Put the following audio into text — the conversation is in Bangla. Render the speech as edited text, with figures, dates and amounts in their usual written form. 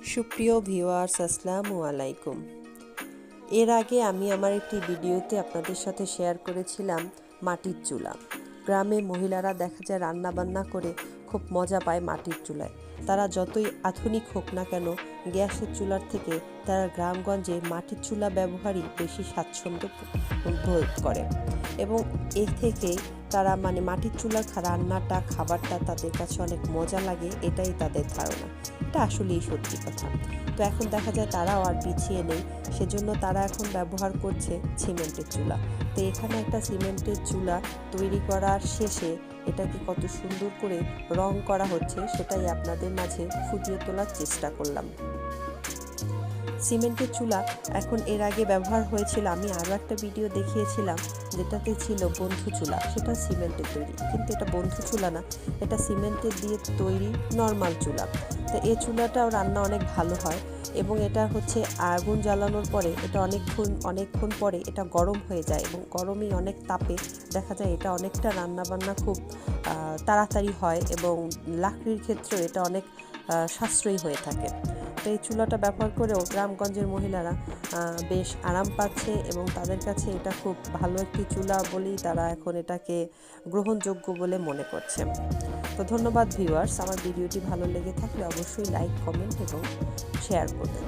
সুপ্রিয় ভিউয়ার্স, আসসালামু আলাইকুম। এর আগে আমি আমার একটি ভিডিওতে আপনাদের সাথে শেয়ার করেছিলাম মাটির চুলা। গ্রামে মহিলারা দেখা যায় রান্না বান্না করে খুব মজা পায় মাটির চুলায়। তারা যতই আধুনিক হোক না কেন, গ্যাসের চুলার থেকে তারা গ্রামগঞ্জে মাটির চুলা ব্যবহারই বেশি স্বাচ্ছন্দ্য বোধ করে এবং এ থেকেই তারা মাটির চুলার রান্নাটা খাবারটা তাদের কাছে অনেক মজা লাগে, এটাই তাদের ধারণা। এটা আসলেই সত্যি কথা। তো এখন দেখা যায় তারাও আর পিছিয়ে নেই, সেজন্য তারা এখন ব্যবহার করছে সিমেন্টের চুলা। তো এখানে একটা সিমেন্টের চুলা তৈরি করার শেষে এটাকে কত সুন্দর করে রং করা হচ্ছে সেটাই আপনাদের মাঝে ফুটিয়ে তোলার চেষ্টা করলাম। সিমেন্টের চুলা এখন এর আগে ব্যবহার হয়েছিল, আমি আরও একটা ভিডিও দেখিয়েছিলাম যেটাতে ছিল বন্ধু চুলা, সেটা সিমেন্টের তৈরি, কিন্তু এটা বন্ধু চুলা না, এটা সিমেন্টের দিয়ে তৈরি নর্মাল চুলা। তো এই চুলাটাও রান্না অনেক ভালো হয় এবং এটা হচ্ছে আগুন জ্বালানোর পরে এটা অনেকক্ষণ পরে এটা গরম হয়ে যায় এবং গরমেই অনেক তাপে দেখা যায় এটা অনেকটা রান্নাবান্না খুব তাড়াতাড়ি হয় এবং লাকড়ির ক্ষেত্রেও এটা অনেক সাশ্রয়ী হয়ে থাকে। তো এই চুলাটা ব্যবহার করেও গ্রামগঞ্জের মহিলারা বেশ আরাম পাচ্ছে এবং তাদের কাছে এটা খুব ভালো একটি চুলা বলেই তারা এখন এটাকে গ্রহণযোগ্য বলে মনে করছে। তো ধন্যবাদ ভিউয়ার্স, আমার ভিডিওটি ভালো লেগে থাকলে অবশ্যই লাইক, কমেন্ট এবং শেয়ার করবেন।